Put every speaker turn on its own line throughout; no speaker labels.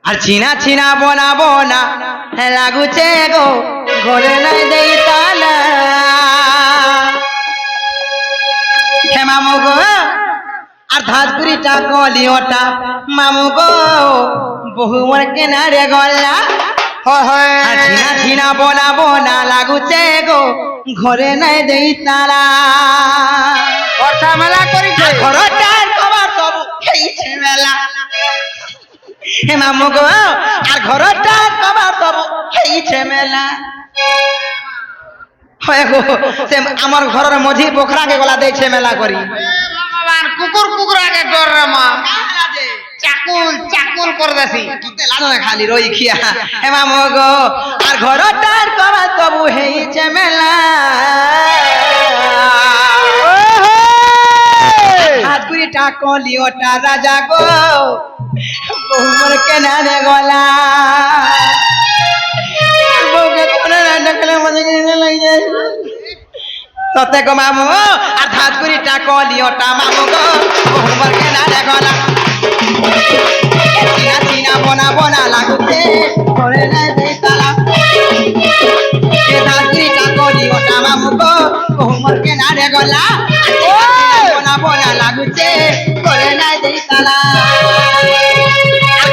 আর চিনা চিনা বনাবো না লাগুছে গো ঘরে নাই দেই তালা হে মামু গো আর ধাজপুরিটা কলিওটা মামু গো বহু মোর কেনারে গলা আর চিনা চিনা বনাবো না লাগুছে গো ঘরে নাই দেই তালা
বর্ষা মেলা করিছে
ঘরটার কবার সব খেয়েছে মেলা হে মামু গো আর ঘরটার কবার সব খেয়েছে মেলা হয় গো সে আমার ঘরের মঝি পোখরাকে গলা দিয়েছে মেলা করি
ভগবান কুকুর কুকুর আগে ডর রে মা চাকুল চাকুল করে দেছি
কিতে লানো না খালি রই খিয়া হে মামু গো আর ঘরটার কবার সব হেইছে মেলা হাতগুড়িটা কলিওটা রাজা গো বহুমর কেনারে গলা বউকে কোন রান্না করলে মজা করে লাগে সতে গো মামু আর হাতগুড়িটা কলিওটা মামু গো বহুমর কেনারে গলা চিনা চিনা বনা বনা লাগুছে করে না দেই তালা এ হাতগুড়িটা কলিওটা মামু গো বহুমর কেনারে গলা বনা বনা লাগুছে করে না দেই তালা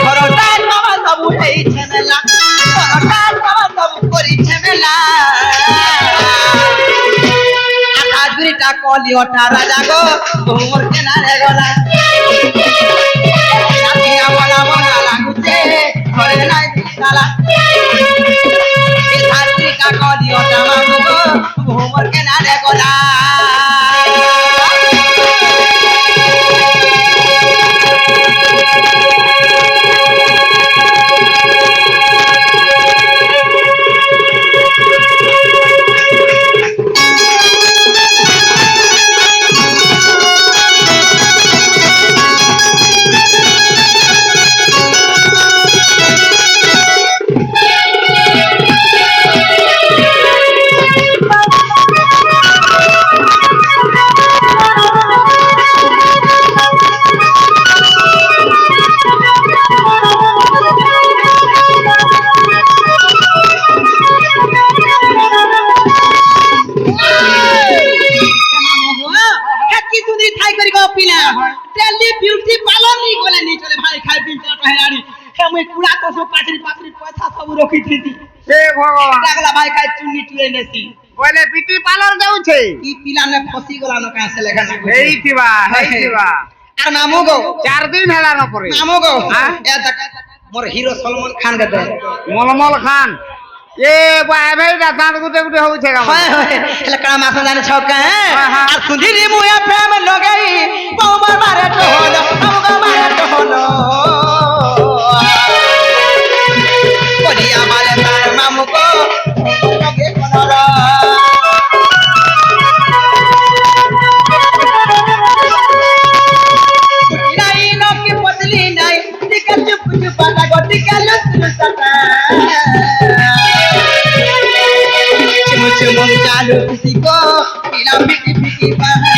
ঘরটার বাবা সব হেইছে মেলা ঘরটার বাবা সব করিছে মেলা আকাশগুড়িটা কলিওটা রাজা গো তোমার কেনারে গলা চিনা বনা বনা লাগুছে ঘরে নাই দিশালা এই আকাশগুড়িটা কলিওটা মামু গো তোমার কেনারে গলা ভাই কাই চুন্নি টুয়ে নেছি
বলে বিটি পালন যাচ্ছে
কি পিলানে ফসি গলানো কাছে লেখা না
হেইতিবা
আর মামু গো
4 দিন হেলানো পরে
মামু গো এ দেখ মোর হিরো সলমান খান কে দে
মলমল খান এ ভাই ভাই দাঁত গুটে গুটে হচ্ছে গাম
হয় হয় এলা কাম আসন জানে ছকা আর সুধীরি মুয়া প্রেম লগাই বউমার মারে তো হলো মামু গো মারে তো হলো করিয়া মারে তার মামু গো লগে কোনরা নাই নকি পতলি নাই টিকা চুপ চুপ পাতা গো টিকা লুস লুসাতা চুমুচুমুম চালু কিসি কো পিলাম পিটি পিটি বাহা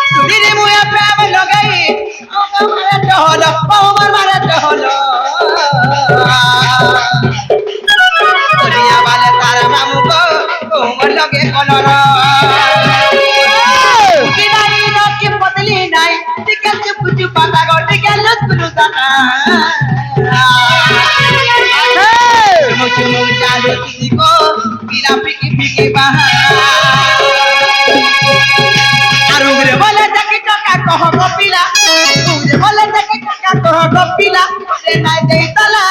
সুধীরে মুয়া প্রেম লগাই ওগো মারে তো হলো ওমর মারে তো হলো করিয়া বালে তার মামু গো ওমর লগে কোনরা কি নাই নকি পতলি নাই টিকা চুপ চুপ পাতা গো টিকা লুস লুসাতা চুমুচুমুম চালু কিসি কো পিলাম পিটি পিটি বাহা আর উগরে বলে দেখি টাকা কহ গপিলা উগরে বলে দেখি টাকা কহ গপিলা রে নাই দেই তালা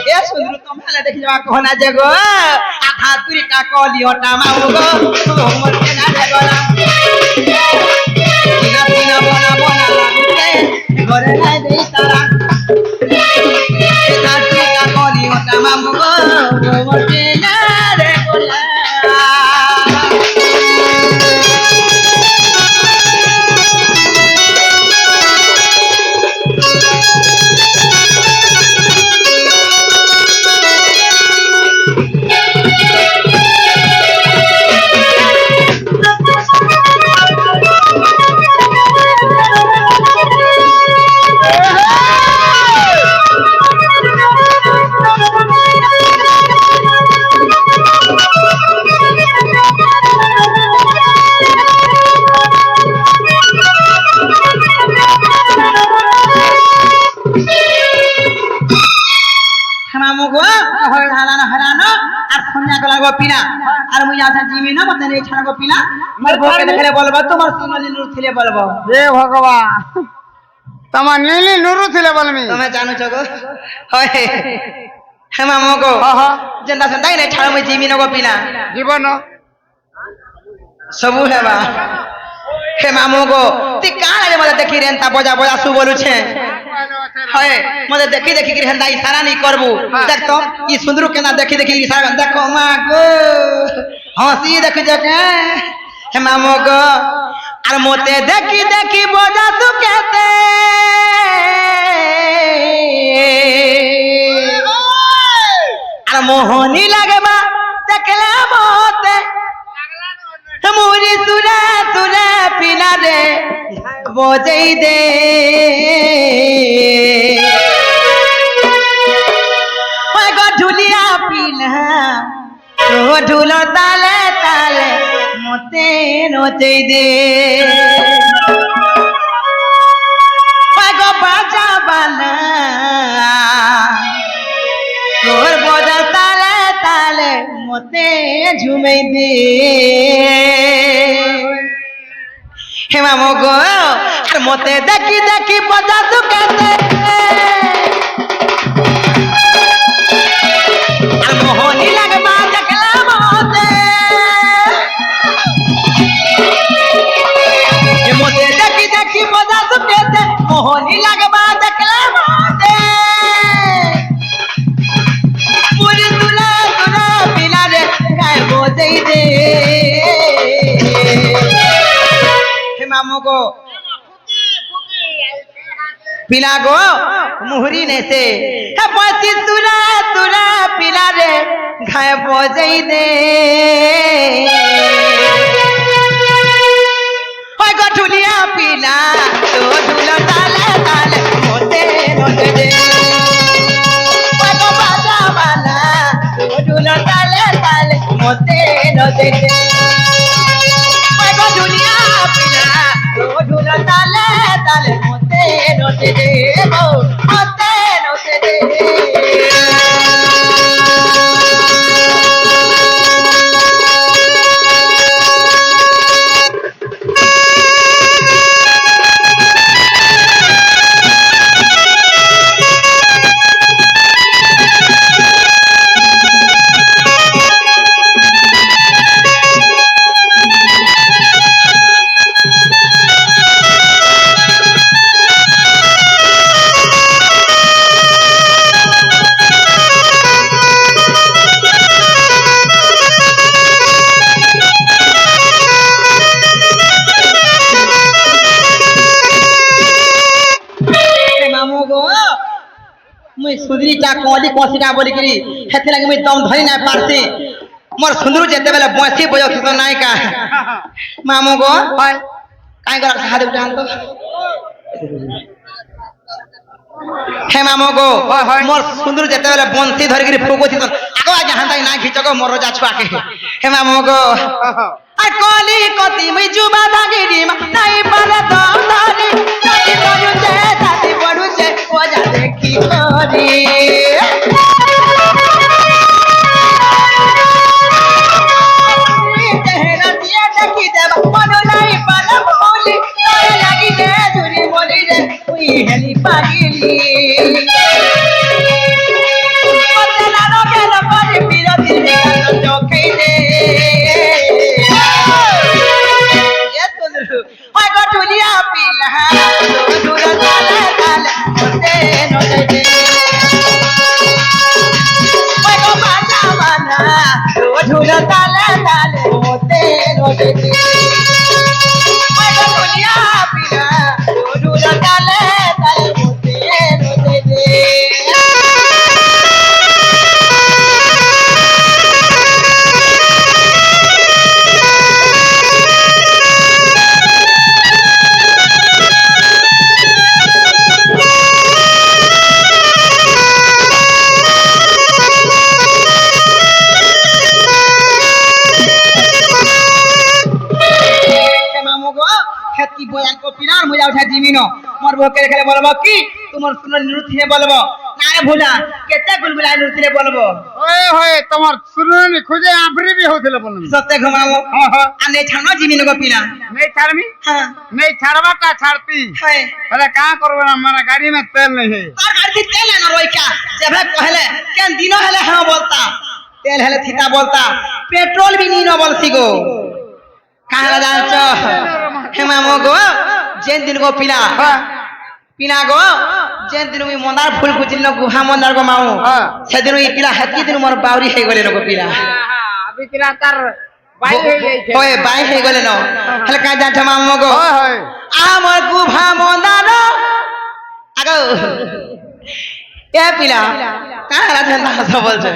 এ সুন্দর তোমালে দেখি যাওয়া কহ না যে গো আধা তুরিটা কলিওটা মামু গো তোমার কেনা রে গলা চিনা চিনা বনা বনা লাগুছে ঘরে নাই দেই তালা আধা তুরিটা কলিওটা মামু গো তোমার কেনা রে গলা ছাগল লাগবো পিনা আর মুই আছা জিমি না মতে এই ছাগল পিনা মোর বউকে দেখলে বলবো তোমার সোনালি নূর ছিলে বলবো
হে ভগবান তোমার নীলি নুরু ছিলে বলমি
তুমি জানো গো হয় হে মামু গো যেটা সেটাই না ছাড় মুই জিমি নগো পিনা
জীবন
সবু হেবা হে মামু গো তুই কান আগে মতে দেখি রেন তা বজা বজা সু বলুছে হয় মতে দেখি দেখি কি হেন্দা ইশারা নি করবু দেখ তো ই সুন্দর কেনা দেখি দেখি ইশারা দেখো মা গো হাসি দেখি দেখে হে মামু গো আর মতে দেখি দেখি বজা তু কেতে আর মোহনী লাগে মা দেখলে মতে মুড়ি তুলে তুলে পিনা রে বজাই দে ঢুলিয়া পিনা তো ঢুল তালে তালে মতে নচেই দে গো বাজা বানা তোর বজার তালে তালে মতে ঝুমেই দে হে মামু গো আর মতে দেখি দেখি বজা দুকাতে আর মোহনী লাগবা দেখলা মতে হে মতে দেখি দেখি বজা দুকাতে মোহনী লাগবা দেখলা মতে পুরি তুলা তুলা পিনা রে গায় বজাই দে হে মামু গো পিনা গো মুহরি নেছে হে পতি তুলা তুলা পিনা রে গায় বজাই দে ওই গো ঢুলিয়া পিনা তো ঢুল তালে তালে মতে নচে দে ওই গো বাজা বালা তো ঢুল তালে তালে মতে নচে দে ওই গো ঢুলিয়া পিনা তো ঢুল তালে তালে মতে নচে দে গো মতে নচে দে मुई सुंदरी चा कौली कौशिका बोली करी हेते लगे मुई दम धरी ना पारसी मोर सुंदरू जेते बेले बंसी बजो तो नाय का मामू गो काई कर हाथ उठान तो हे मामू गो मोर सुंदरू जेते बेले बंसी धरी करी फुकोती तो आगो आगे हांताई ना खिचको मोर रोजा छुआ के हे मामू गो आ कौली कति मुई जुबा दागिरी नाई पाले दम धरी कति करू जे दादी बडू जे ओजा देखी करी तेरा दिया देखी देव मनो नाई पाले बोली तोरे लागी दे झुरी बोली रे उई हेली पागिली ओते नानो के न पारी बिरती रे चोखे दे ओय गो ढुलिया पिला दूर ताले ताले ओते नोचे दे ओय गो बाजा बना ढुल ताले ताले ओते नोचे दे ओय गो ढुलिया पिला दूर ताले ताले ओते नोचे दे खेती বয়ান কো পিনার মজা উঠা জিমিনো মোর বকে খেলে বলবো কি তোমার সুন্দর নৃত্যে বলবো না রে ভোলা কেতে গুলগুলা নৃত্যে বলবো
ও হয়ে হয়ে তোমার সুরনি খুঁজে আবরি বি হউছিল বলুন
সত্যি ঘুমাবো আর নেই ছাড়ো জিমিন গো পিলা
नहीं ছাড়বি
হ্যাঁ
नहीं ছাড়বাটা ছাড়তি
হ্যাঁ
अरे का करबो ना हमारा गाड़ी में तेल नहीं है
তার গাড়ি তেল না রইকা যেভাবে কহলে কেন দিন হেলে হ্যাঁ বলতা তেল হেলে থিতা বলতা পেট্রোল বি নি ন বলছি গো কাহলা জানছ হেমা মগো যেন দিন গো পিলা পিনা গো যেন দিন ওই মন্দার ফুল খুঁজিল গুহা মন্দার গো মাও সেদিন ওই পিলা হেতি দিন মোর বাউরি হয়ে গেলে গো পিলা
अभी पिला तार बाई हो जाई
ওই বাই হয়ে গেলে ন হেলে কাজ জানছ মা মগো
হয়
আমার গুহা মন্দার আগো এ পিলা কাহলা জানতা বলছে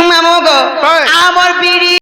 মামু গো আমার বিড়ি